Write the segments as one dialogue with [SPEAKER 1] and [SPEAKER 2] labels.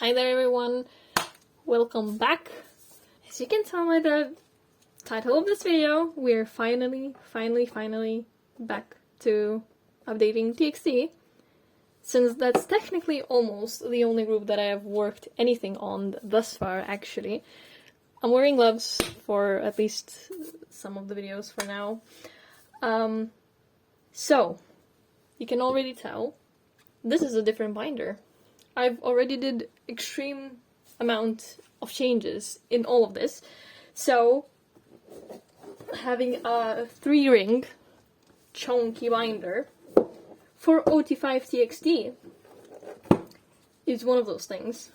[SPEAKER 1] Hi there everyone, welcome back. As you can tell by the title of this video, we're finally back to updating TXT, since that's technically almost the only group that I have worked anything on thus far actually. I'm wearing gloves for at least some of the videos for now. So, you can already tell, this is a different binder. I've already did extreme amount of changes in all of this. So, having a 3-ring chunky binder for OT5 TXT is one of those things.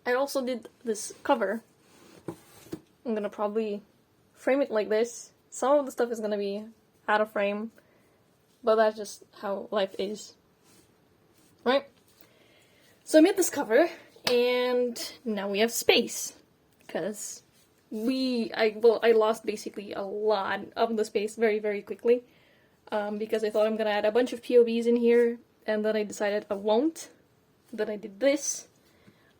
[SPEAKER 1] I also did this cover. I'm gonna probably frame it like this. Some of the stuff is gonna be out of frame, but that's just how life is, right? So I made this cover, and now we have space, because I lost basically a lot of the space very quickly, because I thought I'm gonna add a bunch of POVs in here, and then I decided I won't. Then I did this.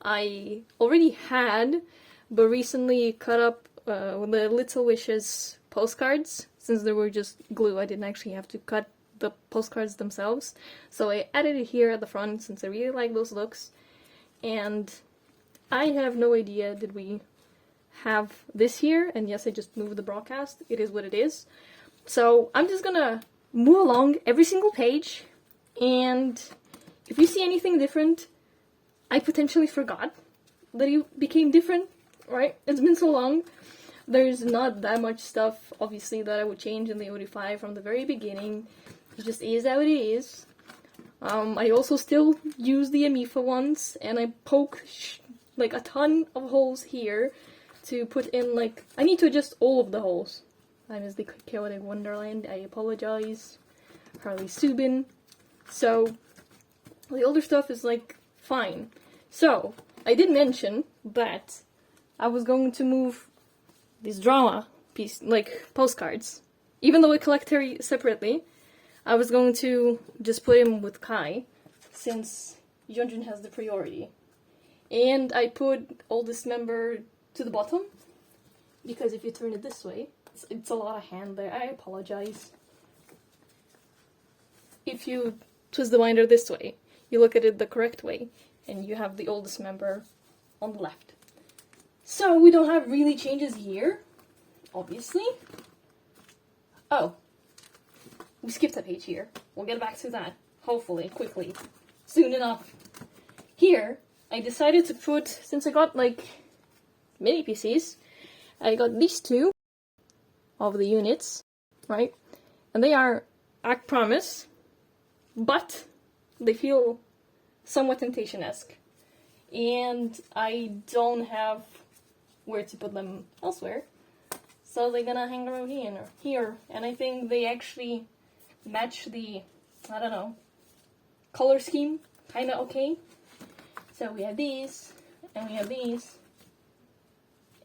[SPEAKER 1] I already had, but recently cut up the Little Wishes postcards. Since they were just glue, I didn't actually have to cut the postcards themselves. So I added it here at the front since I really like those looks. And I have no idea did we have this here, and yes, I just moved the broadcast. It is what it is. So I'm just gonna move along every single page, and if you see anything different, I potentially forgot that it became different, right? It's been so long. There's not that much stuff, obviously, that I would change in the OD5 from the very beginning. It just is how it is. I also still use the Amifa ones, and I poke like a ton of holes here to put in, like, I need to adjust all of the holes. I miss the Chaotic Wonderland, I apologize. Harley Subin. So, the older stuff is, like, fine. So, I did mention that I was going to move these drama piece, like, postcards. Even though I collect her separately, I was going to just put him with Kai, since Yeonjun has the priority. And I put all this member to the bottom, because if you turn it this way, it's a lot of hand there, I apologize. If you twist the binder this way, you look at it the correct way, and you have the oldest member on the left. So we don't have really changes here, obviously. Oh. We skipped a page here. We'll get back to that, hopefully, quickly, soon enough. Here, I decided to put, since I got, like, mini PCs, I got these two of the units, right? And they are Act Promise, but they feel somewhat Temptation-esque. And I don't have where to put them elsewhere, so they're gonna hang around here. And I think they actually match the, I don't know, color scheme kinda okay. So we have these, and we have these.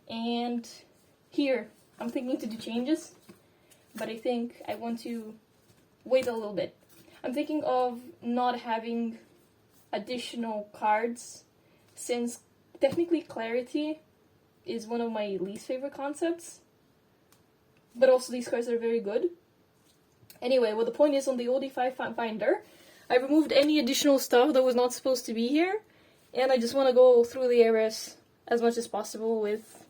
[SPEAKER 1] And here, I'm thinking to do changes, but I think I want to wait a little bit. I'm thinking of not having additional cards, since technically clarity is one of my least favorite concepts, but also these cards are very good. Anyway, well, the point is, on the OD5 binder, I removed any additional stuff that was not supposed to be here, and I just want to go through the areas as much as possible with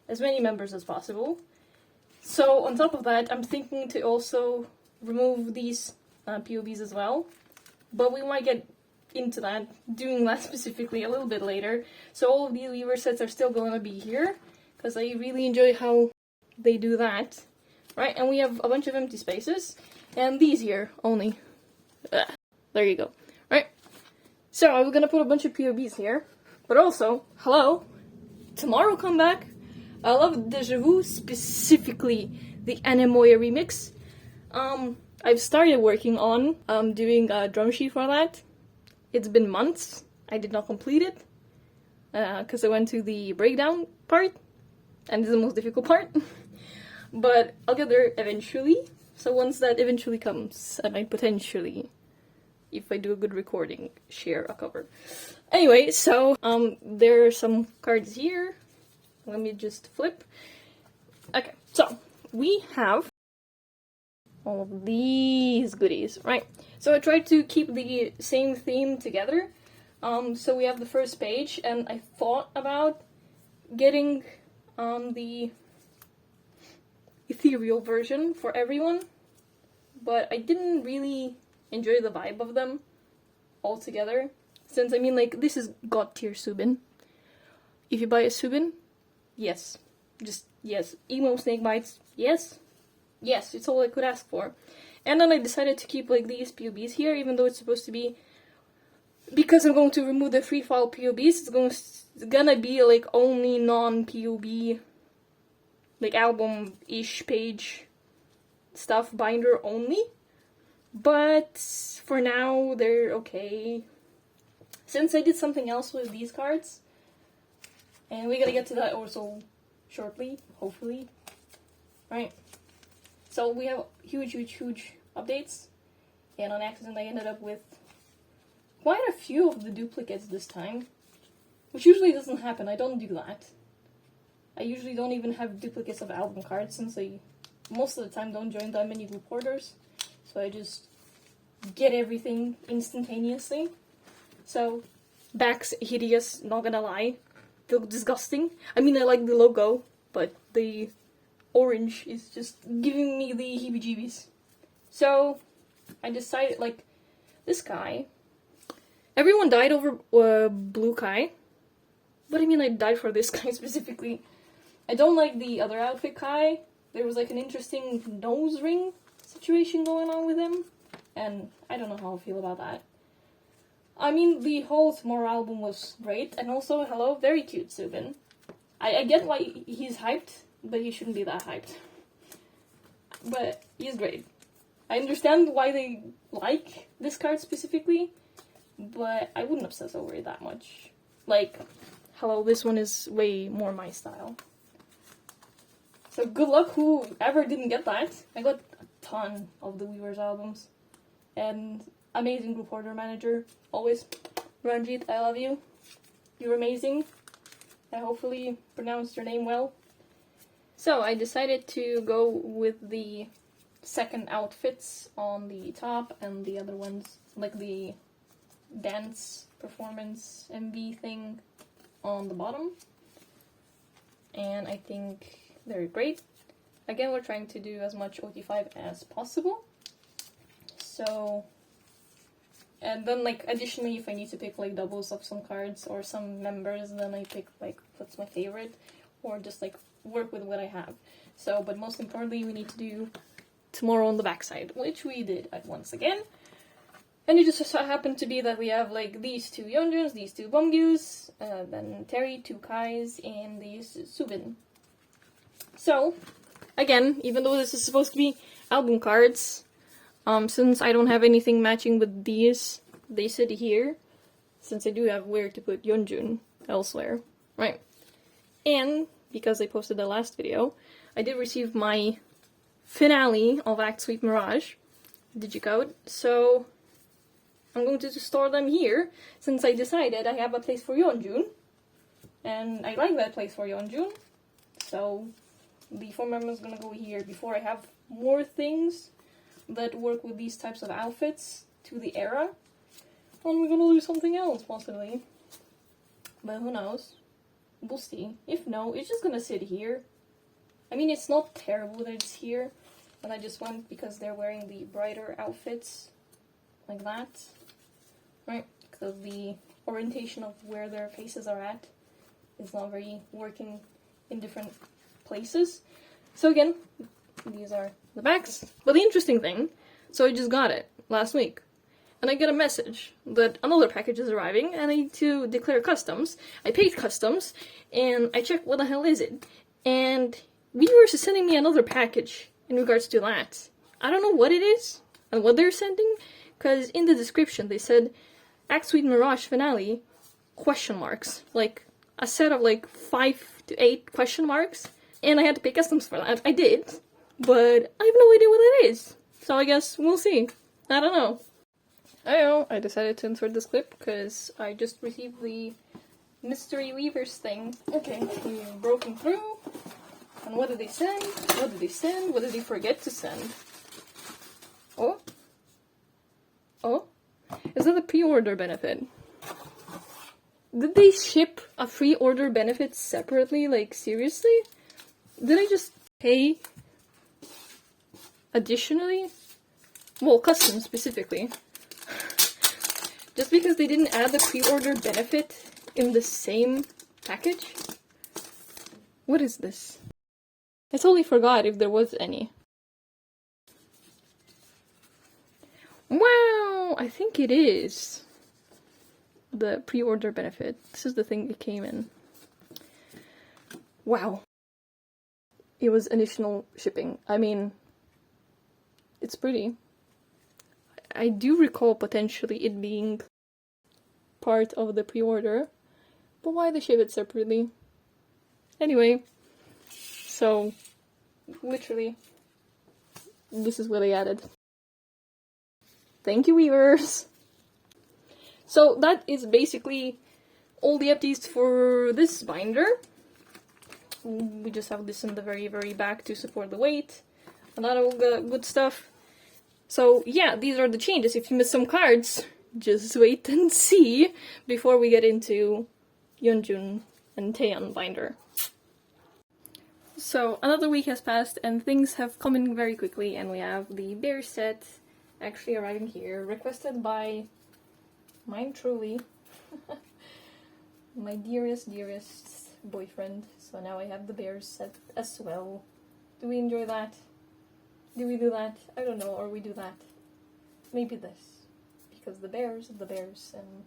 [SPEAKER 1] as many members as possible. So, on top of that, I'm thinking to also remove these POVs as well, but we might get into that, doing that specifically a little bit later. So all of these lever sets are still going to be here, because I really enjoy how they do that, right? And we have a bunch of empty spaces. And these here, only. There you go. Right? So, I'm gonna put a bunch of POBs here. But also, hello, tomorrow come back. I love Deja Vu, specifically the Anemoya remix. I've started working on doing a drum sheet for that. It's been months. I did not complete it, because I went to the breakdown part, and it's the most difficult part. But I'll get there eventually. So once that eventually comes, I might potentially, if I do a good recording, share a cover. Anyway, so, there are some cards here. Let me just flip. Okay, so, we have all of these goodies, right? So I tried to keep the same theme together. So we have the first page, and I thought about getting the ethereal version for everyone, but I didn't really enjoy the vibe of them altogether. Since, I mean, like, this is God tier Subin. If you buy a Subin, yes. Just, yes. Emo snake bites, yes. Yes, it's all I could ask for. And then I decided to keep, like, these POBs here, even though it's supposed to be... Because I'm going to remove the free file POBs, it's gonna be, like, only non-POB, like, album-ish page stuff binder only. But for now, they're okay. Since I did something else with these cards, and we're gonna get to that also shortly, hopefully. Right? So we have huge updates, and on accident I ended up with quite a few of the duplicates this time, which usually doesn't happen. I don't do that. I usually don't even have duplicates of album cards, since I most of the time don't join that many group orders, so I just get everything instantaneously. So, back's hideous, not gonna lie. They look disgusting. I mean, I like the logo, but the orange is just giving me the heebie-jeebies. So, I decided, like, this guy... Everyone died over Blue Kai. But I mean, I died for this guy specifically. I don't like the other outfit Kai. There was, like, an interesting nose ring situation going on with him. And I don't know how I feel about that. I mean, the whole Tomorrow album was great, and also, hello, very cute Subin. I get why he's hyped, but he shouldn't be that hyped. But he's great. I understand why they like this card specifically, but I wouldn't obsess over it that much. Like, hello, this one is way more my style. So good luck whoever didn't get that. I got a ton of the Weavers albums. And amazing group order manager, always. Ranjit, I love you. You're amazing. I hopefully pronounced your name well. So I decided to go with the second outfits on the top and the other ones, like the dance performance MV thing on the bottom. And I think they're great. Again, we're trying to do as much OT5 as possible. So, and then, like, additionally, if I need to pick, like, doubles of some cards or some members, then I pick, like, what's my favorite, or just, like, work with what I have. So, but most importantly, we need to do Tomorrow on the backside, which we did once again. And it just so happened to be that we have, like, these two Yeonjuns, these two Bonggyus, then Terry, two Kais, and these Subin. So, again, even though this is supposed to be album cards, since I don't have anything matching with these, they sit here, since I do have where to put Yeonjun elsewhere, right? And, because I posted the last video, I did receive my finale of Act Sweet Mirage digicode, so I'm going to store them here, since I decided I have a place for Yeonjun, and I like that place for Yeonjun, so the 4 members gonna go here before I have more things that work with these types of outfits to the era. And we're gonna do something else, possibly. But who knows? We'll see. If no, it's just gonna sit here. I mean, it's not terrible that it's here, but I just went because they're wearing the brighter outfits, like that. Right? Because the orientation of where their faces are at is not very working in different places. So again, these are the backs. But the interesting thing, so I just got it last week, and I get a message that another package is arriving, and I need to declare customs. I paid customs, and I checked what the hell is it, and Weavers is sending me another package in regards to that. I don't know what it is, and what they're sending, because in the description they said, Act Sweet Mirage Finale, question marks. Like, a set of like 5 to 8 question marks, and I had to pay customs for that. I did, but I have no idea what it is. So I guess we'll see. I don't know. I know, I decided to insert this clip because I just received the Mystery Weavers thing. Okay, we've broken through. And what did they send? What did they send? What did they forget to send? Oh? Oh? Is that a pre-order benefit? Did they ship a pre-order benefit separately? Like, seriously? Did I just pay additionally? Well, custom specifically. Just because they didn't add the pre-order benefit in the same package? What is this? I totally forgot if there was any. Wow! I think it is the pre-order benefit. This is the thing it came in. Wow. It was additional shipping. I mean, it's pretty. I do recall potentially it being part of the pre-order, but why they ship it separately? Anyway, so literally, this is what I added. Thank you, Weavers! So that is basically all the updates for this binder. We just have this in the very, very back to support the weight. A lot of good stuff. So yeah, these are the changes. If you missed some cards, just wait and see before we get into Yeonjun and Taeyeon binder. So another week has passed and things have come in very quickly, and we have the bear set actually arriving here, requested by mine truly, my dearest boyfriend. So now I have the bears set as well. Do we enjoy that? Do we do that? I don't know, or we do that. Maybe this. Because the bears, and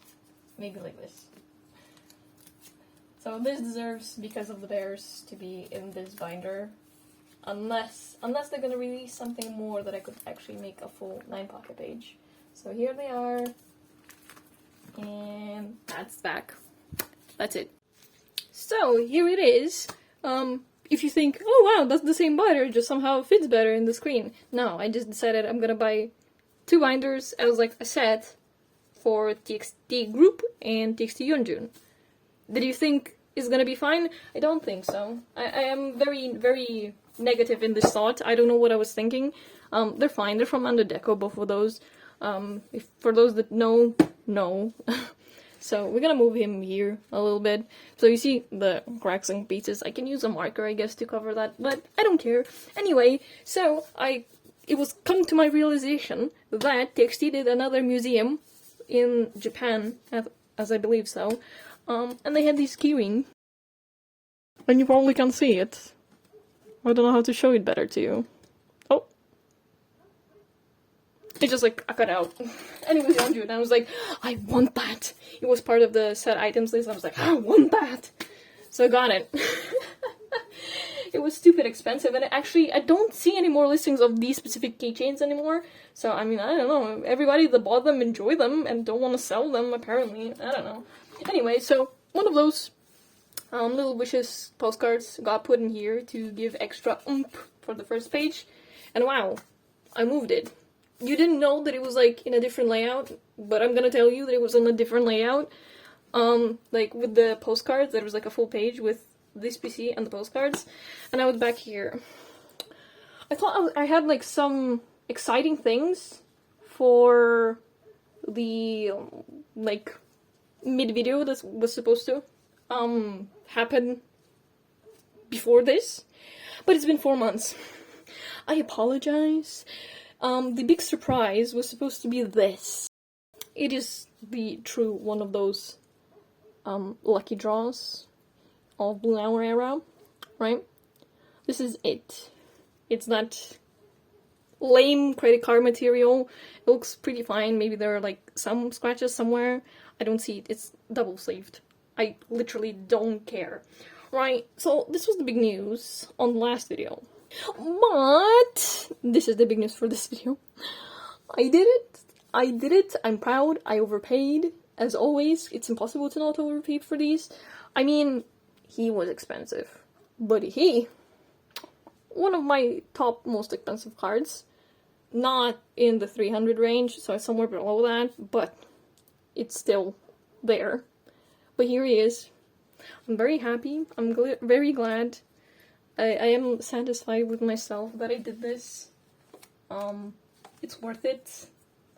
[SPEAKER 1] maybe like this. So this deserves, because of the bears, to be in this binder. Unless they're gonna release something more that I could actually make a full 9-pocket page. So here they are. And that's back. That's it. So here it is. If you think, oh wow, that's the same binder, it just somehow fits better in the screen. No, I just decided I'm gonna buy 2 binders as like a set for TXT Group and TXT Yeonjun. Did you think it's gonna be fine? I don't think so. I am very, very negative in this thought. I don't know what I was thinking. They're fine. They're from Under Deco, both of those. If for those that know, no. So we're gonna move him here a little bit. So you see the cracks and pieces. I can use a marker, I guess, to cover that, but I don't care. Anyway, so it was come to my realization that TXT did another museum in Japan, as I believe so, and they had these keyring. And you probably can't see it. I don't know how to show it better to you. Oh. It's just like a cutout. And it was Yeonjun, and I was like, I want that! It was part of the set items list, I was like, I want that! So I got it. It was stupid expensive, and actually, I don't see any more listings of these specific keychains anymore. So, I mean, I don't know. Everybody that bought them enjoy them and don't want to sell them, apparently. I don't know. Anyway, so, one of those little wishes postcards got put in here to give extra oomph for the first page. And wow, I moved it. You didn't know that it was like in a different layout, but I'm gonna tell you that it was on a different layout. Like with the postcards, there was like a full page with this PC and the postcards. And I was back here. I thought I had like some exciting things for the like mid-video that was supposed to happen before this, but it's been 4 months. I apologize. The big surprise was supposed to be this. It is the true one of those lucky draws of Blue Hour era, right? This is it. It's not lame credit card material. It looks pretty fine. Maybe there are like some scratches somewhere. I don't see it. It's double sleeved. I literally don't care. Right, so this was the big news on the last video. But this is the big news for this video. I did it. I'm proud. I overpaid. As always, it's impossible to not overpay for these. I mean, he was expensive. But one of my top most expensive cards, not in the 300 range, so it's somewhere below that, but it's still there. But here he is. I'm very happy. I'm very glad. I am satisfied with myself that I did this. It's worth it.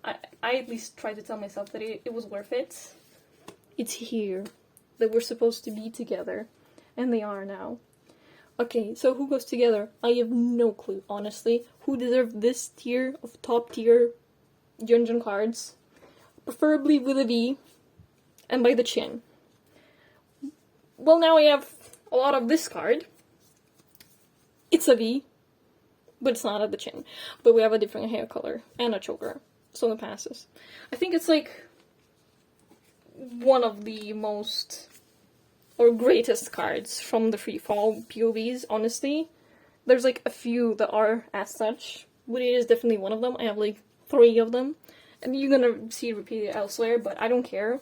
[SPEAKER 1] I at least tried to tell myself that it was worth it. It's here. That we're supposed to be together. And they are now. Okay, so who goes together? I have no clue, honestly. Who deserves this tier of top tier Yeonjun cards? Preferably with a V. And by the chin. Well, now I have a lot of this card. It's a V. But it's not at the chin. But we have a different hair color. And a choker. So it passes. I think it's like one of the most or greatest cards from the free fall POVs, honestly. There's like a few that are as such, but it is definitely one of them. I have like 3 of them, and you're gonna see it repeated elsewhere, but I don't care.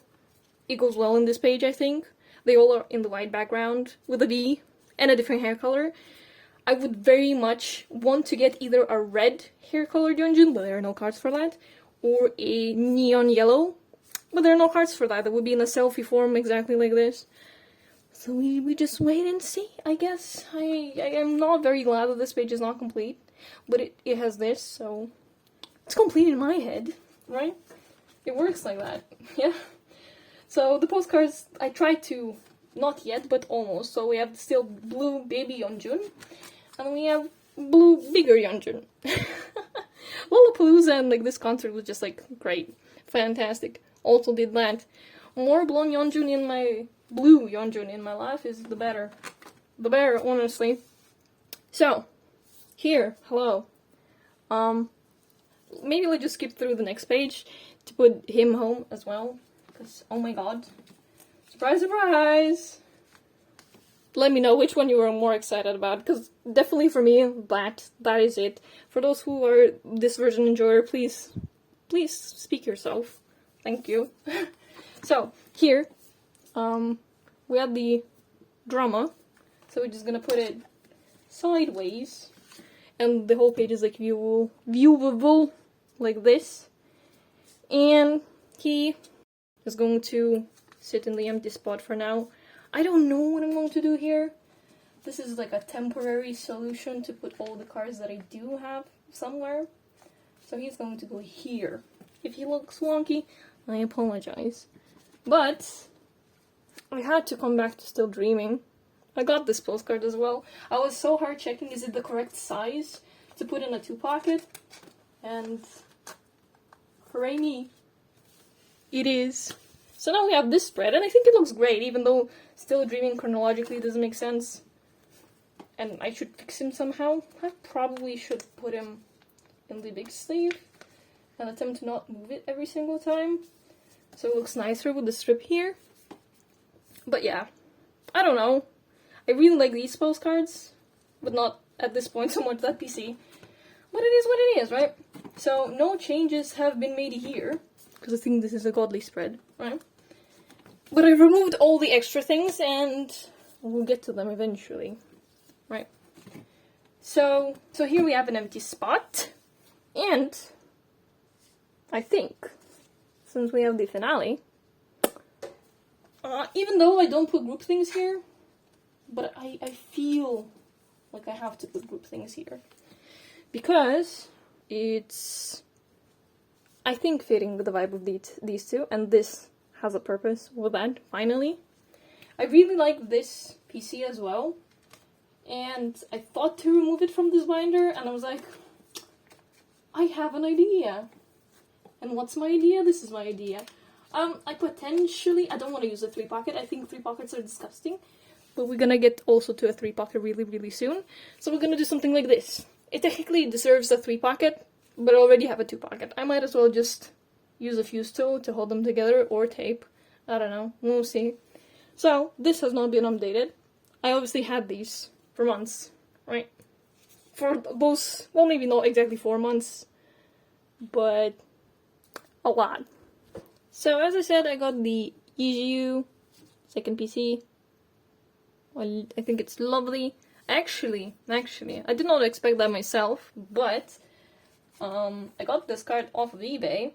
[SPEAKER 1] It goes well in this page, I think. They all are in the white background with a V and a different hair color. I would very much want to get either a red hair color Yeonjun, but there are no cards for that, or a neon yellow, but there are no cards for that. That would be in a selfie form exactly like this. So we just wait and see, I guess. I am not very glad that this page is not complete, but it has this, so it's complete in my head, right? It works like that, yeah? So the postcards, I tried to, not yet, but almost. So we have still blue baby Yeonjun, and we have blue bigger Yeonjun. Lollapalooza and like this concert was just like great, fantastic. Also did that. More blonde Yeonjun in my blue Yeonjun in my life is the better. The better, honestly. So, here, hello. Maybe let's just skip through the next page to put him home as well. Because, oh my god. Surprise, surprise! Let me know which one you were more excited about, because definitely for me, that is it. For those who are this version enjoyer, please speak yourself. Thank you. So, here, we have the drama, so we're just gonna put it sideways, and the whole page is like viewable, like this, and he is going to sit in the empty spot for now. I don't know what I'm going to do here. This is like a temporary solution to put all the cards that I do have somewhere, so he's going to go here. If he looks wonky, I apologize. But I had to come back to Still Dreaming. I got this postcard as well. I was so hard checking, is it the correct size to put in a 2-pocket? And hooray me. It is. So now we have this spread, and I think it looks great, even though Still Dreaming chronologically doesn't make sense. And I should fix him somehow. I probably should put him in the big sleeve and attempt to not move it every single time, so it looks nicer with the strip here. But yeah, I don't know. I really like these postcards, but not at this point so much that PC. But it is what it is, right? So no changes have been made here, because I think this is a godly spread, right? But I removed all the extra things, and we'll get to them eventually, right? So here we have an empty spot, and I think, since we have the finale, even though I don't put group things here, but I feel like I have to put group things here. Because it's, I think, fitting with the vibe of these two, and this has a purpose with that, finally. I really like this PC as well, and I thought to remove it from this binder, and I was like, I have an idea. And what's my idea? This is my idea. I don't want to use a 3-pocket. I think 3-pockets are disgusting. But we're gonna get also to a 3-pocket really, really soon. So we're gonna do something like this. It technically deserves a 3-pocket, but I already have a 2-pocket. I might as well just use a fuse tool to hold them together, or tape. I don't know. We'll see. So, this has not been updated. I obviously had these for months, right? For both, well, maybe not exactly 4 months, but a lot. So, as I said, I got the EGU second PC. Well, I think it's lovely. Actually, I did not expect that myself, but I got this card off of eBay.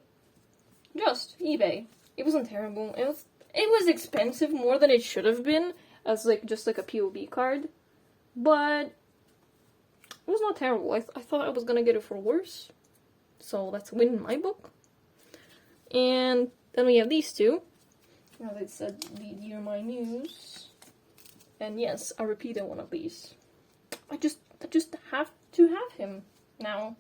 [SPEAKER 1] Just eBay. It wasn't terrible. It was expensive, more than it should have been, as like just like a POV card. But it was not terrible. I thought I was gonna get it for worse. So that's a win in my book. And then we have these two. Now they said the Dear My Muse. And yes, I repeated one of these. I just have to have him now.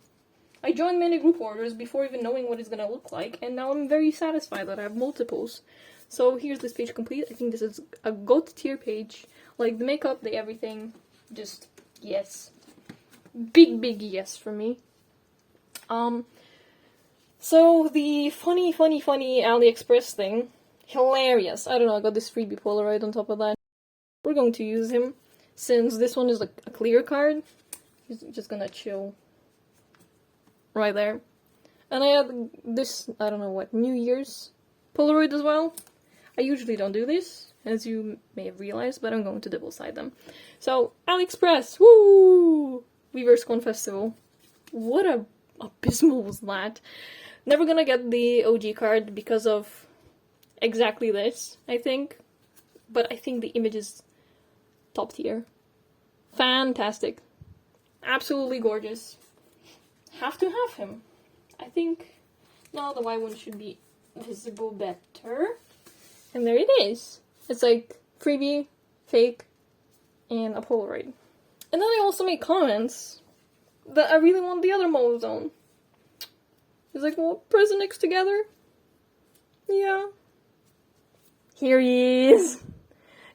[SPEAKER 1] I joined many group orders before even knowing what it's gonna look like, and now I'm very satisfied that I have multiples. So here's this page complete. I think this is a GOAT tier page. Like the makeup, the everything, just yes. Big yes for me. So the funny AliExpress thing, hilarious. I don't know, I got this freebie Polaroid on top of that. We're going to use him, since this one is like a clear card. He's just gonna chill right there. And I had this, I don't know what, New Year's Polaroid as well. I usually don't do this, as you may have realized, but I'm going to double side them. So, AliExpress, woo! WeverseCon Festival. What a abysmal was that. Never gonna get the OG card because of exactly this, I think. But I think the image is top tier. Fantastic. Absolutely gorgeous. Have to have him. I think now the white one should be visible better. And there it is. It's like freebie, fake, and a Polaroid. And then I also made comments that I really want the other Mole Zone. He's like, well, press the next together. Yeah. Here he is.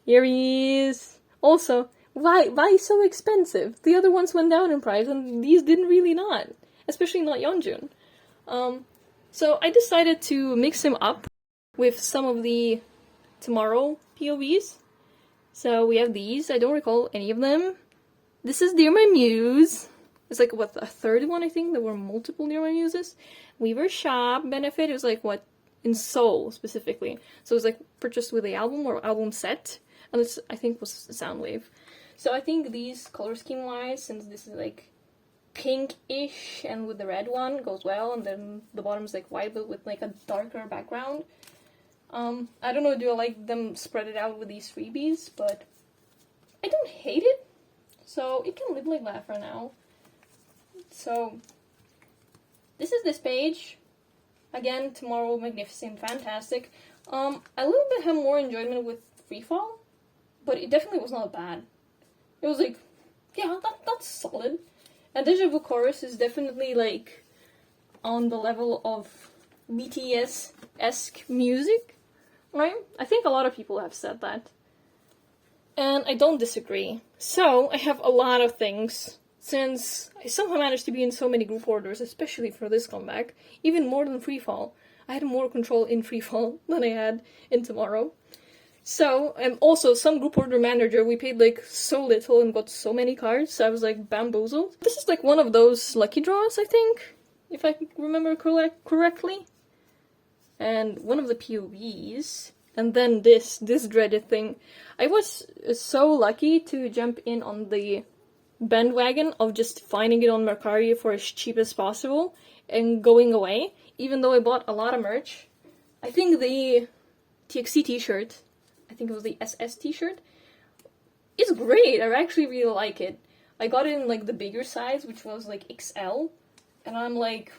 [SPEAKER 1] Here he is. Also, why so expensive? The other ones went down in price, and these didn't really not. Especially not Yeonjun. So I decided to mix him up with some of the Tomorrow POVs. So we have these. I don't recall any of them. This is Dear My Muse. It's like, what, a third one, I think? There were multiple Dear My Muses. Weaver Shop benefit. It was like, what, in Seoul specifically. So it was like purchased with the album or album set. And this, I think, was Soundwave. So I think these color scheme wise, since this is like pink-ish and with the red one goes well, and then the bottom is like white but with like a darker background. I don't know, do I like them spread it out with these freebies, but I don't hate it. So it can live like that for now. So this is this page. Again, Tomorrow, magnificent, fantastic. A little bit had more enjoyment with Freefall, but it definitely was not bad. It was like, yeah, that's solid. And Deja Vu Chorus is definitely like on the level of BTS-esque music, right? I think a lot of people have said that. And I don't disagree. So, I have a lot of things. Since I somehow managed to be in so many group orders, especially for this comeback, even more than Freefall. I had more control in Freefall than I had in Tomorrow. So, and also some group order manager, we paid like so little and got so many cards, so I was like bamboozled. This is like one of those lucky draws, I think, if I remember correctly. And one of the POVs, and then this dreaded thing. I was so lucky to jump in on the bandwagon of just finding it on Mercari for as cheap as possible and going away, even though I bought a lot of merch. I think the TXT t-shirt, I think it was the SS t-shirt, it's great. I actually really like it. I got it in like the bigger size, which was like XL, and I'm like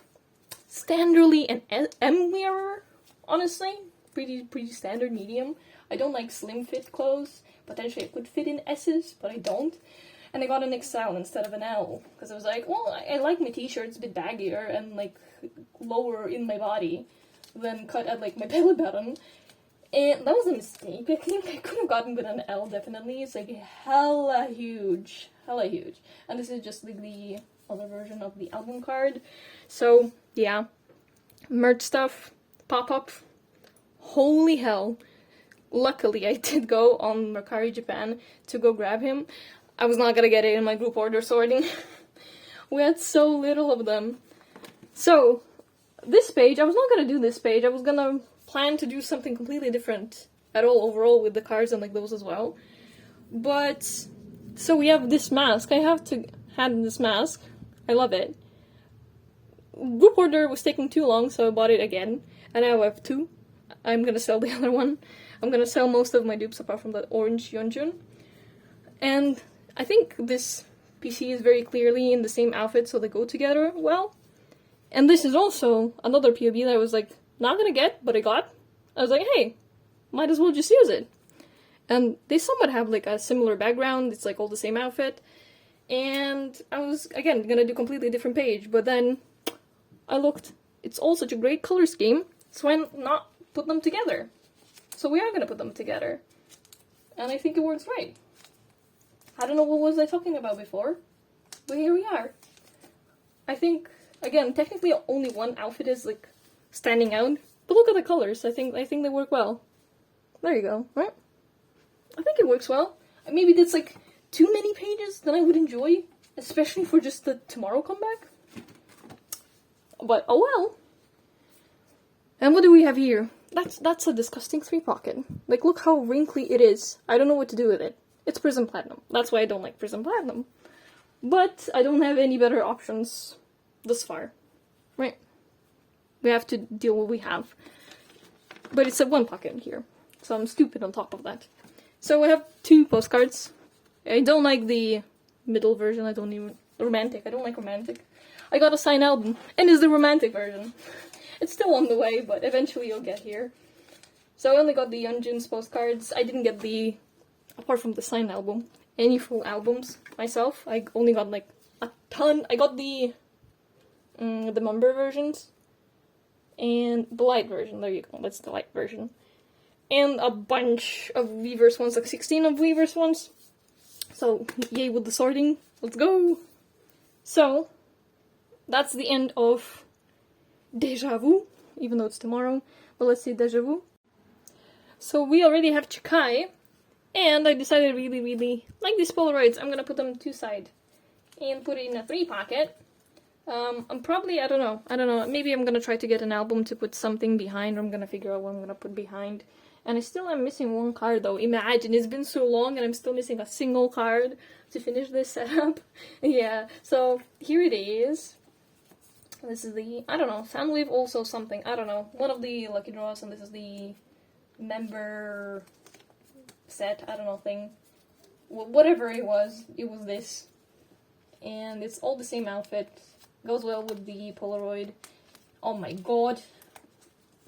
[SPEAKER 1] standardly an M wearer, honestly. Pretty standard medium. I don't like slim fit clothes. Potentially I could fit in S's, but I don't. And I got an XL instead of an L, because I was like, well, I like my t-shirts a bit baggier and like lower in my body than cut at like my belly button. And that was a mistake. I think I could have gotten with an L, definitely. It's like hella huge. And this is just like the other version of the album card. So, yeah. Merch stuff. Pop-up. Holy hell. Luckily, I did go on Mercari Japan to go grab him. I was not gonna get it in my group order sorting. We had so little of them. So, this page, I was not gonna do this page. I was gonna plan to do something completely different at all overall with the cards and like those as well. But, so we have this mask. I have to have this mask. I love it. group order was taking too long, so I bought it again. And now I have 2. I'm gonna sell the other one. I'm gonna sell most of my dupes apart from the orange Yeonjun. And I think this PC is very clearly in the same outfit, so they go together well. And this is also another POB that I was like, not gonna get, but I got. I was like, hey, might as well just use it. And they somewhat have like a similar background, it's like all the same outfit. And I was, again, gonna do a completely different page, but then I looked, it's all such a great color scheme, so why not put them together? So we are gonna put them together. And I think it works great. I don't know what was I talking about before, but here we are. I think, again, technically only one outfit is like standing out, but look at the colors. I think they work well. There you go, right? I think it works well. Maybe that's like too many pages that I would enjoy, especially for just the tomorrow comeback. But oh well. And what do we have here? That's a disgusting 3-pocket. Like, look how wrinkly it is. I don't know what to do with it. It's Prism Platinum. That's why I don't like Prism Platinum. But I don't have any better options thus far. Right? We have to deal with what we have. But it's a 1-pocket here. So I'm stupid on top of that. So we have 2 postcards. I don't like the middle version. I don't like romantic. I got a signed album. And it's the romantic version. It's still on the way, but eventually you'll get here. So I only got the Yeonjun's postcards. I didn't get the, apart from the signed album, any full albums myself. I only got like a ton. I got the member versions. And the light version. There you go. That's the light version. And a bunch of Weverse ones, like 16 of Weverse ones. So, yay with the sorting. Let's go! So, that's the end of Deja Vu, even though it's tomorrow. But let's see Deja Vu. So, we already have Chikai. And I decided really like these Polaroids. I'm gonna put them to side. And put it in a 3-pocket. I'm probably, I don't know. Maybe I'm gonna try to get an album to put something behind. Or I'm gonna figure out what I'm gonna put behind. And I still am missing 1 card though. Imagine, it's been so long and I'm still missing a single card to finish this setup. Yeah, so here it is. This is the, I don't know, Soundwave also something, I don't know. One of the lucky draws, and this is the member set, I don't know, thing. Whatever it was this. And it's all the same outfit. Goes well with the Polaroid. Oh my god.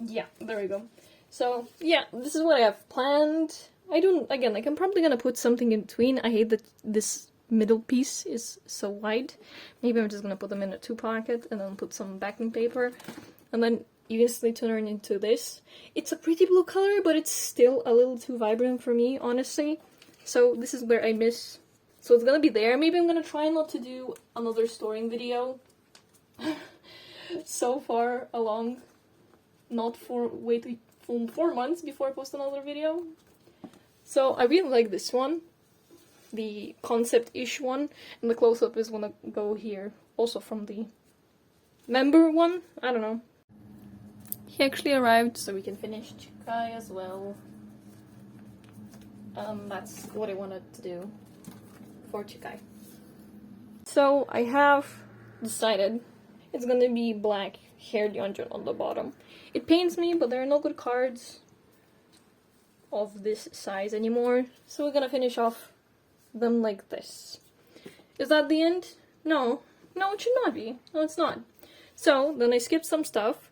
[SPEAKER 1] Yeah, there we go. So, yeah, this is what I have planned. I'm probably gonna put something in between. I hate that this middle piece is so wide. Maybe I'm just gonna put them in a 2-pocket and then put some backing paper. And then eventually turn into this. It's a pretty blue color, but it's still a little too vibrant for me, honestly. So this is where I miss. So it's gonna be there. Maybe I'm gonna try not to do another storing video. So far along. Not for wait 4 months before I post another video. So I really like this one, the concept-ish one, and the close-up is gonna go here, also from the member one. I don't know. He actually arrived, so we can finish Chikai as well. That's what I wanted to do for Chikai. So I have decided it's gonna be black haired Yeonjun on the bottom. It pains me, but there are no good cards of this size anymore, so we're gonna finish off them like this. Is that the end? No. No, it should not be. No, it's not. So, then I skipped some stuff,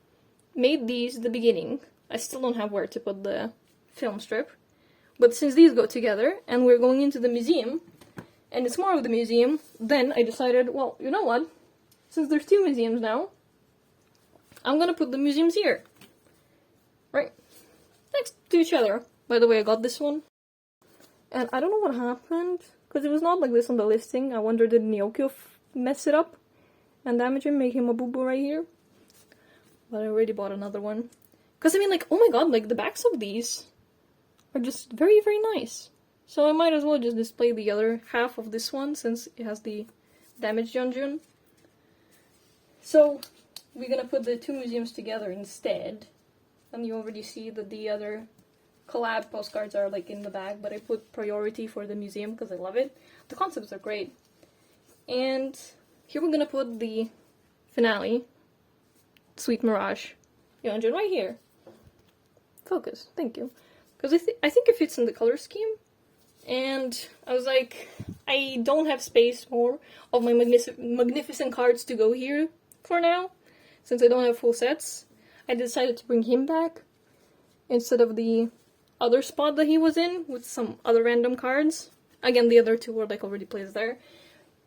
[SPEAKER 1] made these the beginning. I still don't have where to put the film strip, but since these go together, and we're going into the museum, and it's more of the museum, then I decided, well, you know what? Since there's 2 museums now, I'm gonna put the museums here. Right? Next to each other. By the way, I got this one. And I don't know what happened, because it was not like this on the listing. I wonder, did Nyokyo mess it up and damage him, make him a boo-boo right here? But I already bought another one. Because I mean, like, oh my god, like, the backs of these are just very nice. So I might as well just display the other half of this one, since it has the damaged Yeonjun. So, we're gonna put the 2 museums together instead. And you already see that the other collab postcards are like in the bag, but I put priority for the museum because I love it. The concepts are great. And here we're gonna put the finale, Sweet Mirage. Yeonjun, right here. Focus, thank you. Because I think it fits in the color scheme. And I was like, I don't have space more of my magnificent cards to go here for now, since I don't have full sets. I decided to bring him back instead of the other spot that he was in with some other random cards. Again, the other two were like already placed there.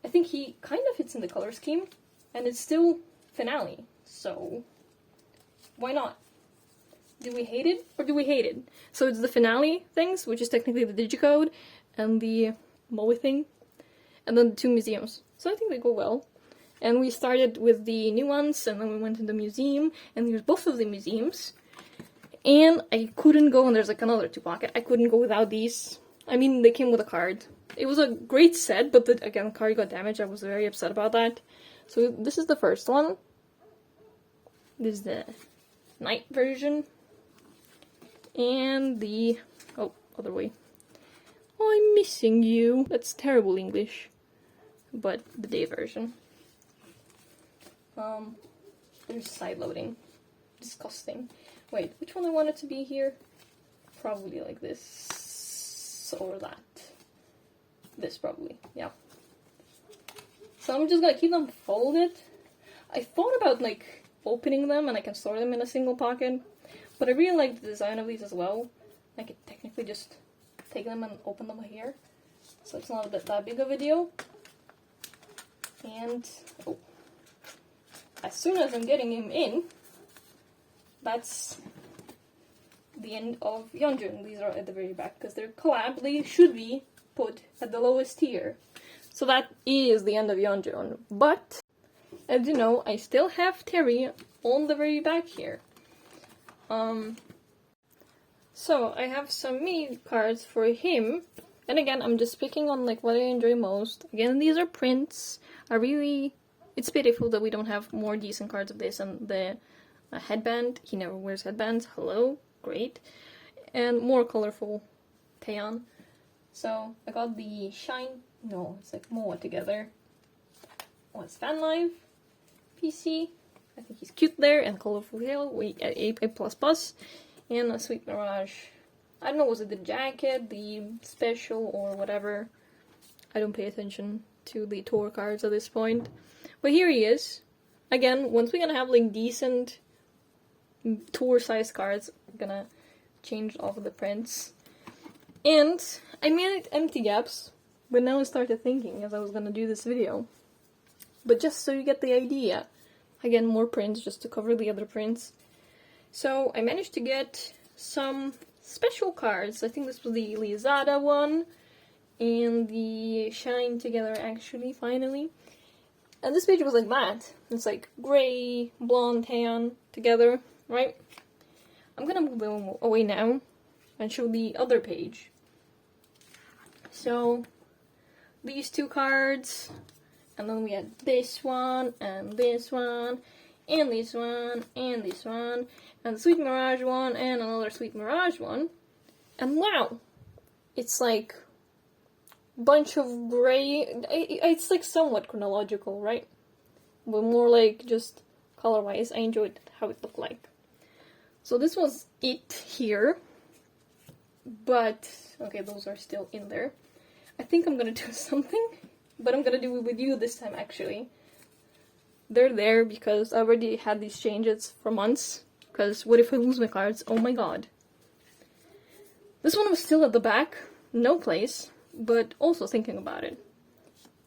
[SPEAKER 1] I think he kind of fits in the color scheme, and it's still finale, so why not? Do we hate it, or do we hate it? So it's the finale things, which is technically the digicode, and the Moe thing, and then the two museums. So I think they go well. And we started with the new ones, and then we went to the museum, and there's both of the museums. And I couldn't go, and there's like another 2-pocket. I couldn't go without these. I mean, they came with a card. It was a great set, but again, the card got damaged. I was very upset about that. So this is the first one. This is the night version. And the... oh, other way. Oh, I'm missing you. That's terrible English. But the day version. There's side loading. Disgusting. Wait, which one I want it to be here? Probably like this. Or that. This probably, yeah. So I'm just gonna keep them folded. I thought about like opening them and I can store them in a single pocket. But I really like the design of these as well. I could technically just take them and open them here. So it's not that big of a deal. And, oh, as soon as I'm getting him in, that's the end of Yeonjun. These are at the very back because they're collab. They should be put at the lowest tier. So that is the end of Yeonjun. But, as you know, I still have Terry on the very back here. So I have some mini cards for him, and again, I'm just picking on like what I enjoy most. Again, these are prints. It's pitiful that we don't have more decent cards of this, and the headband, he never wears headbands, hello, great, and more colorful Taeyeon. So I got the it's like Moa together. Oh, it's Fan Live, PC. I think he's cute there, and colorful hair, A++, and a Sweet Mirage. I don't know, was it the jacket, the special, or whatever? I don't pay attention to the tour cards at this point. But here he is. Again, once we're gonna have like decent tour size cards, I'm gonna change all of the prints. And I made it empty gaps, but now I started thinking as I was gonna do this video. But just so you get the idea. Again, more prints just to cover the other prints. So I managed to get some special cards. I think this was the Lizada one and the Shine together actually, finally. And this page was like that. It's like gray, blonde, tan together, right? I'm gonna move them away now and show the other page. So these two cards. And then we had this one, and this one, and this one, and this one, and the Sweet Mirage one, and another Sweet Mirage one. And wow! It's like a bunch of gray. It's like somewhat chronological, right? But more like just color-wise. I enjoyed how it looked like. So this was it here. But, okay, those are still in there. I think I'm gonna do something. But I'm gonna do it with you this time, actually. They're there because I already had these changes for months. Because what if I lose my cards? Oh my god. This one was still at the back. No place. But also thinking about it.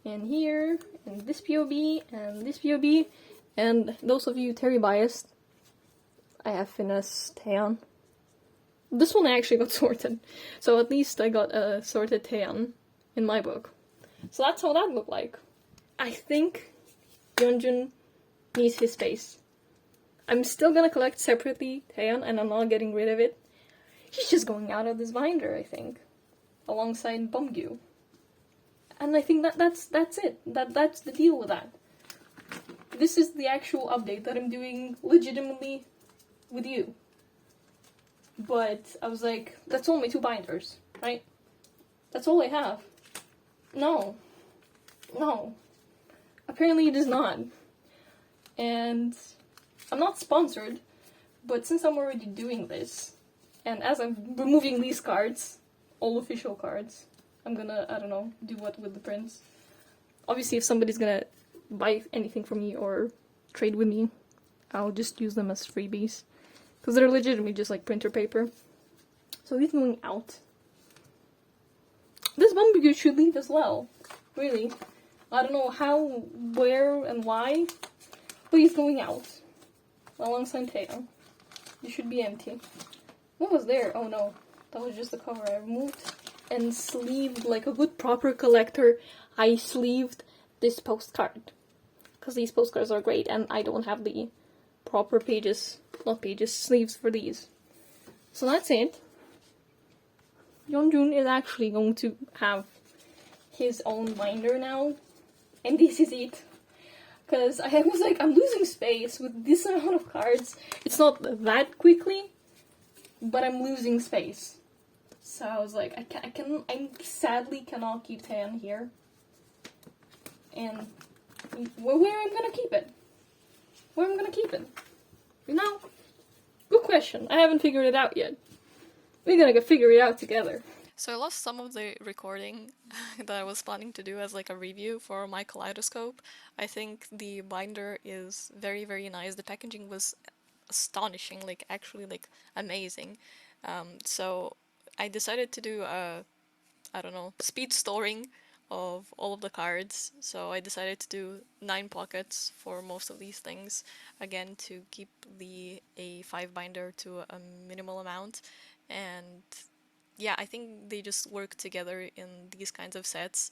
[SPEAKER 1] And here, and this POB, and this POB. And those of you Terry biased, I have Finesse Taeyeon. This one I actually got sorted. So at least I got a sorted Taeyeon in my book. So that's how that looked like. I think Yeonjun needs his space. I'm still gonna collect separately Taeyeon, and I'm not getting rid of it. He's just going out of this binder, I think. Alongside Bumgyu. And I think that's it. That's the deal with that. This is the actual update that I'm doing legitimately with you. But I was like, that's only 2 binders, right? That's all I have. No. Apparently it is not. And I'm not sponsored, but since I'm already doing this, and as I'm removing these cards, all official cards, I'm gonna, I don't know, do what with the prints. Obviously, if somebody's gonna buy anything from me or trade with me, I'll just use them as freebies. Because they're legitimately just like printer paper. So he's going out. This Bumblebee should leave as well. Really. I don't know how, where, and why. But he's going out. Alongside Teo. You should be empty. What was there? Oh no. That was just the cover I removed. And sleeved like a good proper collector. I sleeved this postcard. Because these postcards are great and I don't have the proper pages, not pages, sleeves for these. So that's it. Yeonjun is actually going to have his own binder now. And this is it. Because I was like, I'm losing space with this amount of cards. It's not that quickly, but I'm losing space. So I was like, I sadly cannot keep Tan here. And where I'm gonna keep it? Where I'm gonna keep it? You know? Good question. I haven't figured it out yet. We're gonna figure it out together. So I lost some of the recording that I was planning to do as like a review for my kaleidoscope. I think the binder is very, very nice. The packaging was astonishing, like actually like amazing. So I decided to do a, I don't know, speed storing of all of the cards. So I decided to do 9 pockets for most of these things. Again, to keep the A5 binder to a minimal amount. And yeah, I think they just work together in these kinds of sets.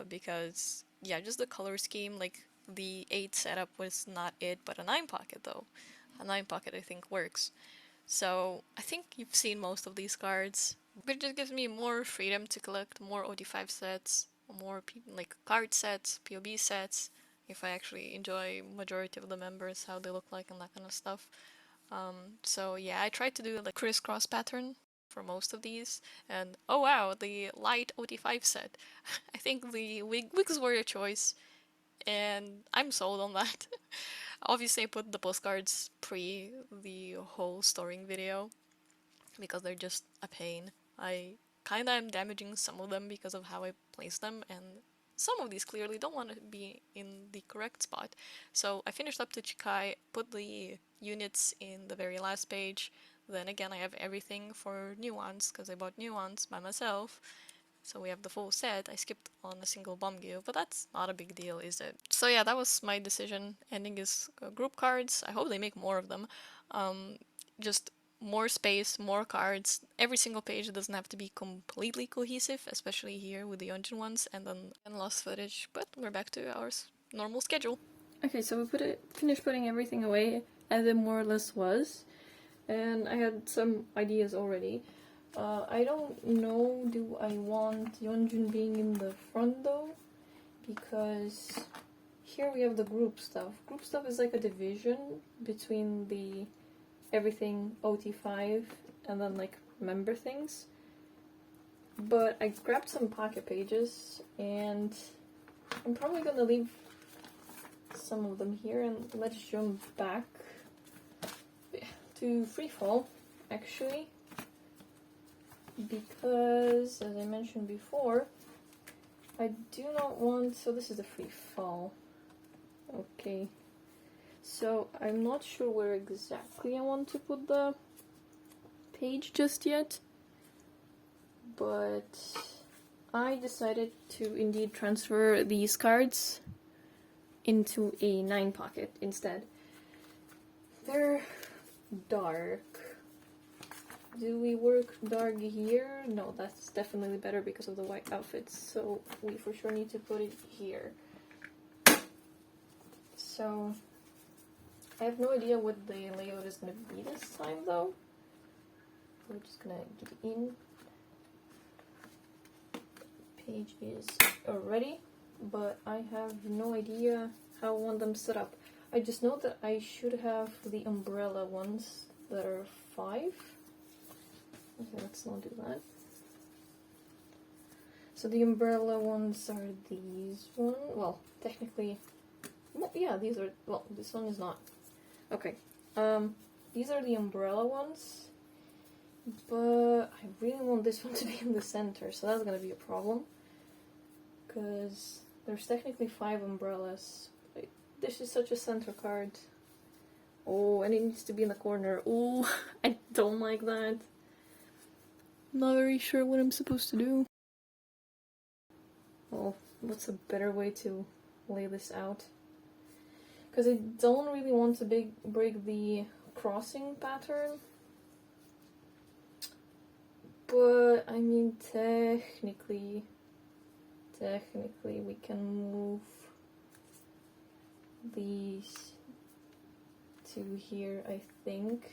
[SPEAKER 1] Because, yeah, just the color scheme, like the 8 setup was not it, but a 9 pocket though. A 9 pocket I think works. So I think you've seen most of these cards, but it just gives me more freedom to collect more OD5 sets, more like card sets, POB sets, if I actually enjoy majority of the members, how they look like and that kind of stuff. So yeah, I tried to do like crisscross pattern for most of these, and oh wow, the light OD5 set. I think the wigs were a choice, and I'm sold on that. Obviously, I put the postcards pre the whole storing video because they're just a pain. I kinda am damaging some of them because of how I place them, and some of these clearly don't want to be in the correct spot. So I finished up to Chikai, put the units in the very last page. Then again, I have everything for nuance because I bought nuance by myself. So we have the full set. I skipped on a single Bombgyu, but that's not a big deal, is it? So yeah, that was my decision. Ending is group cards. I hope they make more of them. Just more space, more cards. Every single page doesn't have to be completely cohesive, especially here with the Yeonjun ones, and then lost footage. But we're back to our normal schedule. Okay, so we finished putting everything away as it more or less was, and I had some ideas already. I don't know, do I want Yeonjun being in the front though? Because here we have the group stuff. Group stuff is like a division between the everything OT5 and then like member things. But I grabbed some pocket pages and I'm probably gonna leave some of them here, and let's jump back to Freefall actually. Because, as I mentioned before, I do not want... So this is the free fall. Okay. So I'm not sure where exactly I want to put the page just yet. But I decided to indeed transfer these cards into a 9 pocket instead. They're dark. Do we work dark here? No, that's definitely better because of the white outfits, so we for sure need to put it here. So, I have no idea what the layout is going to be this time though. We're just going to get in. Page is ready, but I have no idea how I want them set up. I just know that I should have the umbrella ones that are 5. Okay, let's not do that. So the umbrella ones are these one. Well, technically, well, yeah, these are. Well, this one is not. Okay, these are the umbrella ones, but I really want this one to be in the center, so that's gonna be a problem. Because there's technically 5 umbrellas. Like, this is such a center card. Oh, and it needs to be in the corner. Oh, I don't like that. Not very sure what I'm supposed to do. Well, what's a better way to lay this out? Because I don't really want to break the crossing pattern. But, I mean, technically we can move these to here, I think.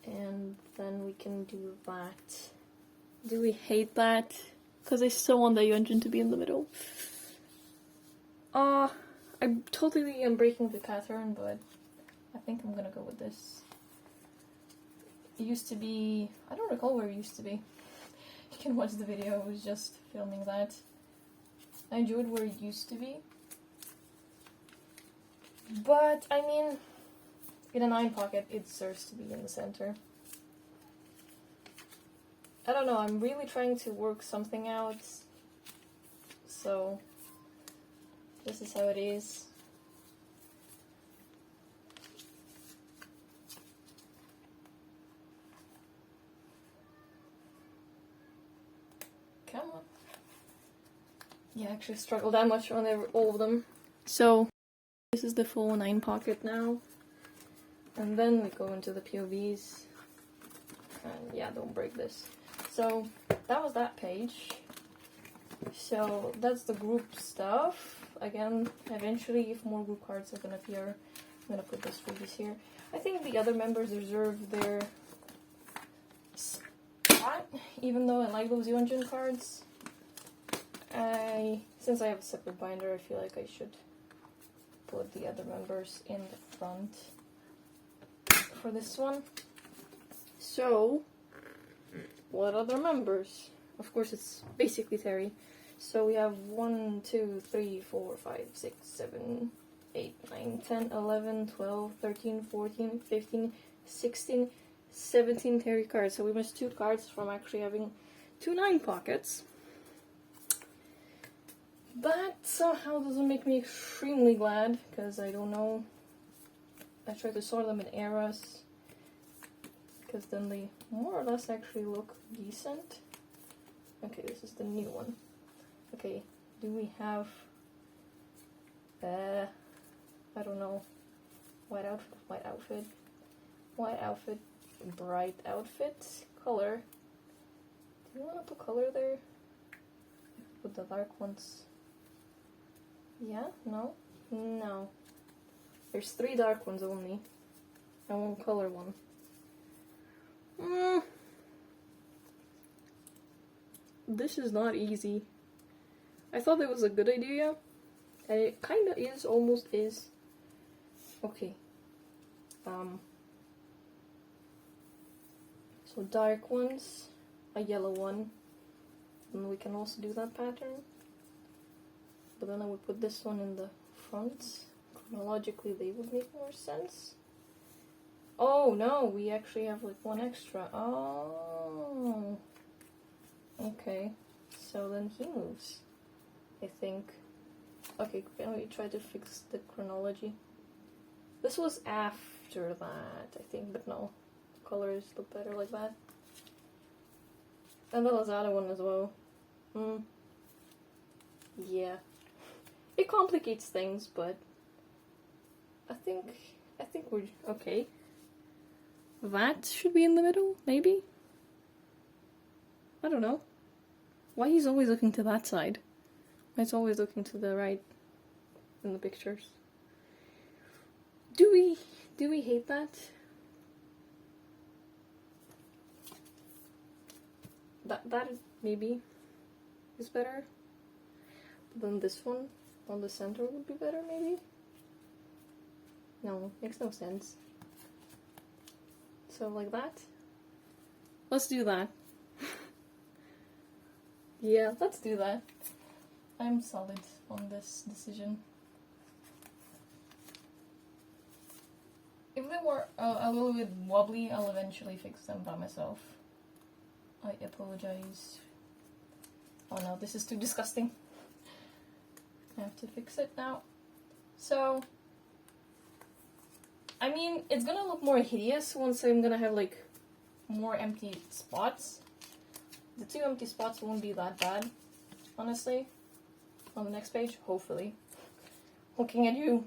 [SPEAKER 1] And then we can do that. Do we hate that? Because I still want the Yeonjun to be in the middle. I totally am breaking the pattern, but I think I'm gonna go with this. It used to be... I don't recall where it used to be. You can watch the video, I was just filming that. I enjoyed where it used to be. But, I mean, in a 9 pocket, it deserves to be in the center. I don't know, I'm really trying to work something out. So, this is how it is. Come on. Yeah, I actually struggled that much on all of them. So, this is the full 9 pocket now. And then we go into the POVs. And yeah, don't break this. So, that was that page. So, that's the group stuff. Again, eventually, if more group cards are gonna appear, I'm gonna put this freebies here. I think the other members deserve their spot, even though I like those Yeonjun cards. Since I have a separate binder, I feel like I should put the other members in the front for this one. So, what other members? Of course, it's basically Terry. So we have 1, 2, 3, 4, 5, 6, 7, 8, 9, 10, 11, 12, 13, 14, 15, 16, 17 Terry cards. So we missed 2 cards from actually having 2 9 pockets. That somehow doesn't make me extremely glad, because I don't know. I try to sort them in eras, because then they more or less actually look decent. Okay, this is the new one. Okay, do we have, I don't know, white outfit, bright outfit, color. Do you want to put color there? Put the dark ones. Yeah? No? No. There's 3 dark ones only. And 1 color one. This is not easy. I thought it was a good idea. And it kinda is, almost is. Okay. So dark ones, a yellow one. And we can also do that pattern. But then I would put this one in the front. Chronologically, they would make more sense. Oh, no, we actually have like 1 extra. Oh. Okay. So then he moves, I think. Okay, let me try to fix the chronology. This was after that, I think, but no. The colors look better like that. And the Lazada one as well. Yeah. It complicates things, but I think we're okay. That should be in the middle, maybe? I don't know. Why he's always looking to that side? Why he's always looking to the right in the pictures? Do we hate that? That maybe is better. But then this one on the center would be better, maybe? No, makes no sense. So like that? Let's do that. Yeah, let's do that. I'm solid on this decision. they were a little bit wobbly, I'll eventually fix them by myself. I apologize. Oh no, this is too disgusting. I have to fix it now. So, I mean, it's gonna look more hideous once I'm gonna have like more empty spots. The 2 empty spots won't be that bad, honestly. On the next page, hopefully. Looking at you,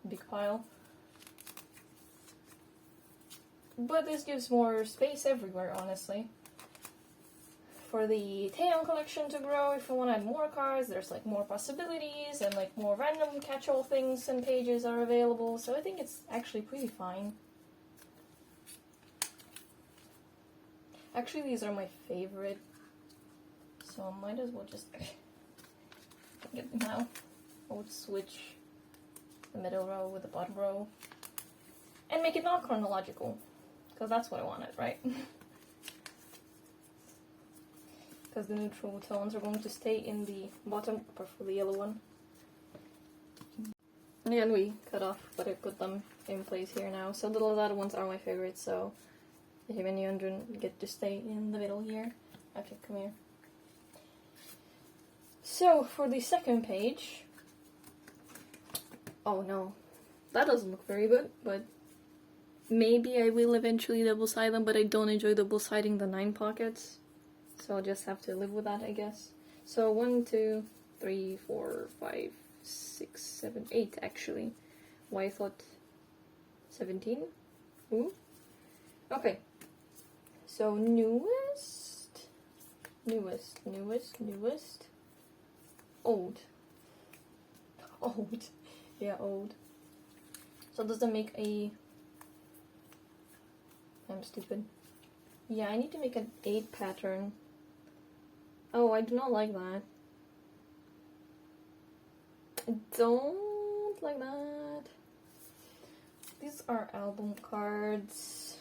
[SPEAKER 1] big pile. But this gives more space everywhere, honestly. For the Taeyeon collection to grow, if you want to add more cards, there's like more possibilities and like more random catch-all things and pages are available, so I think it's actually pretty fine. Actually, these are my favorite, so I might as well just get them now. I would switch the middle row with the bottom row and make it not chronological, because that's what I wanted, right? Because the neutral tones are going to stay in the bottom, apart from the yellow one. And again, we cut off, but I put them in place here now. So the other ones are my favorites, so him and Yeonjun get to stay in the middle here. Okay, come here. So, for the second page... Oh no, that doesn't look very good, but maybe I will eventually double-side them, but I don't enjoy double-siding the 9 pockets. So I'll just have to live with that, I guess. So 1, 2, 3, 4, 5, 6, 7, 8 actually. Why I thought 17? Ooh. Okay. So newest. Old. Old. Yeah, old. So does that make a... I'm stupid. Yeah, I need to make an 8 pattern. Oh, I do not like that. I don't like that. These are album cards.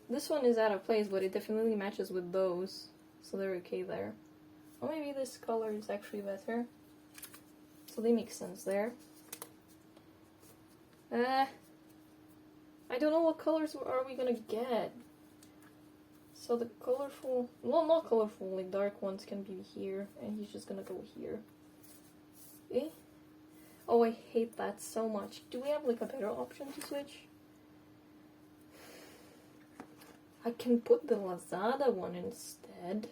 [SPEAKER 1] This one is out of place, but it definitely matches with those. So they're okay there. Or maybe this color is actually better. So they make sense there. I don't know what colors are we gonna get. So the colorful, well, not colorful, like dark ones can be here, and he's just gonna go here. Eh? Oh, I hate that so much. Do we have like a better option to switch? I can put the Lazada one instead.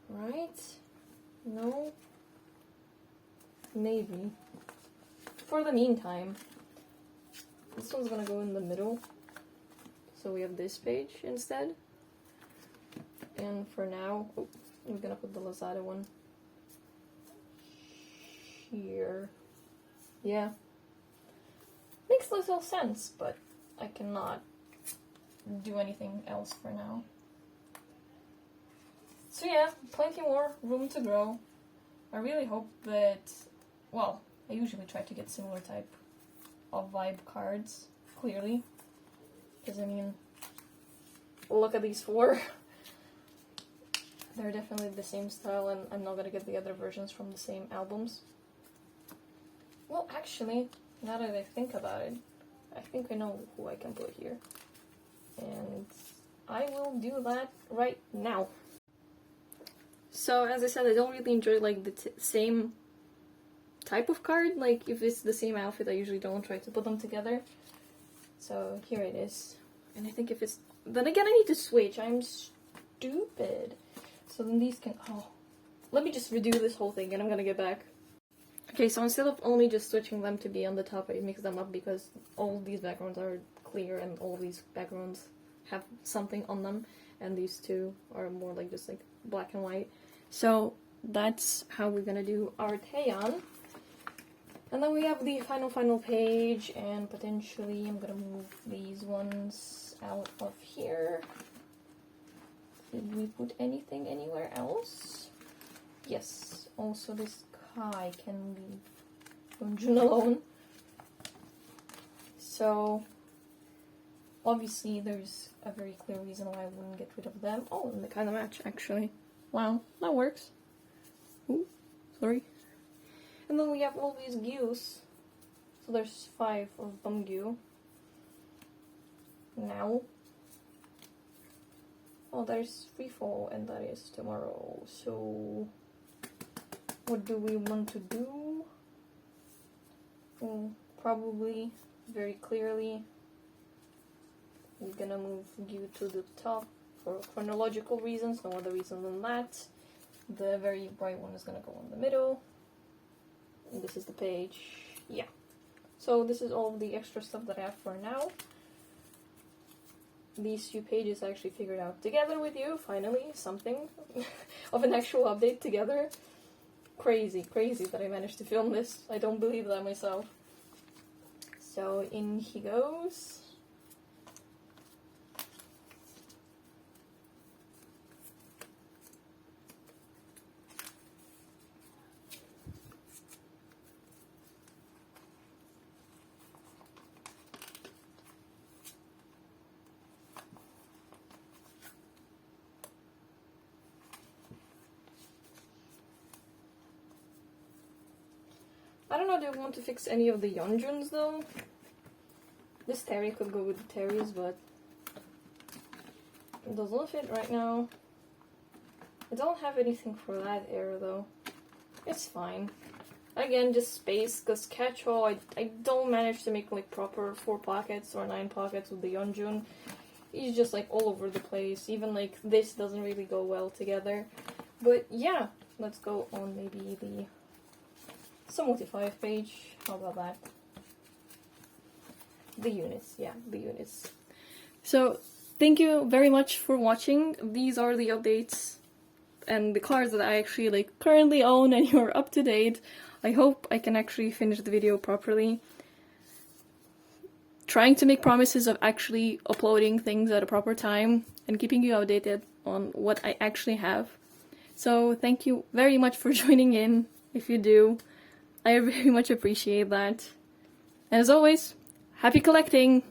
[SPEAKER 1] Right? No? Maybe. For the meantime. This one's gonna go in the middle. So we have this page instead. And for now, oh, we're gonna put the Lazada one here. Yeah. Makes little sense, but I cannot do anything else for now. So yeah, plenty more room to grow. I really hope that, well, I usually try to get similar type of vibe cards, clearly. Because, I mean, look at these 4. They're definitely the same style, and I'm not gonna get the other versions from the same albums. Well, actually, now that I think about it, I think I know who I can put here. And I will do that right now. So, as I said, I don't really enjoy, like, the same type of card. Like, if it's the same outfit, I usually don't try to put them together. So here it is. And I think if it's... Then again, I need to switch. I'm stupid. So then these can... Oh. Let me just redo this whole thing and I'm gonna get back. Okay, so instead of only just switching them to be on the top, I mix them up because all these backgrounds are clear and all these backgrounds have something on them. And these two are more like just like black and white. So that's how we're gonna do our Taeyeon. And then we have the final page, and potentially I'm gonna move these ones out of here. Did we put anything anywhere else? Yes, also this Kai can leave Yeonjun alone. So, obviously there's a very clear reason why I wouldn't get rid of them. Oh, and they kind of match, actually. Wow, that works. Ooh, sorry. And then we have all these views. So So there's 5 of Bumgyu. Now. Oh, there's Freefall, and that is tomorrow. So, what do we want to do? Well, probably, very clearly, we're gonna move Gyu to the top for chronological reasons, no other reason than that. The very bright one is gonna go in the middle. And this is the page. Yeah. So this is all the extra stuff that I have for now. These few pages I actually figured out together with you, finally, something of an actual update together. Crazy, crazy that I managed to film this. I don't believe that myself. So in he goes. I don't know, do I want to fix any of the Yeonjuns though? This Terry could go with the Terrys, but it doesn't fit right now. I don't have anything for that era though. It's fine. Again, just space, because catch-all, I don't manage to make like proper 4 pockets or 9 pockets with the Yeonjun. He's just like all over the place. Even like this doesn't really go well together. But yeah, let's go on maybe the Samuti 5 page. How about that? The units, yeah, the units. So, thank you very much for watching. These are the updates and the cards that I actually like currently own, and you're up to date. I hope I can actually finish the video properly. Trying to make promises of actually uploading things at a proper time and keeping you updated on what I actually have. So, thank you very much for joining in, if you do. I very much appreciate that. And as always, happy collecting!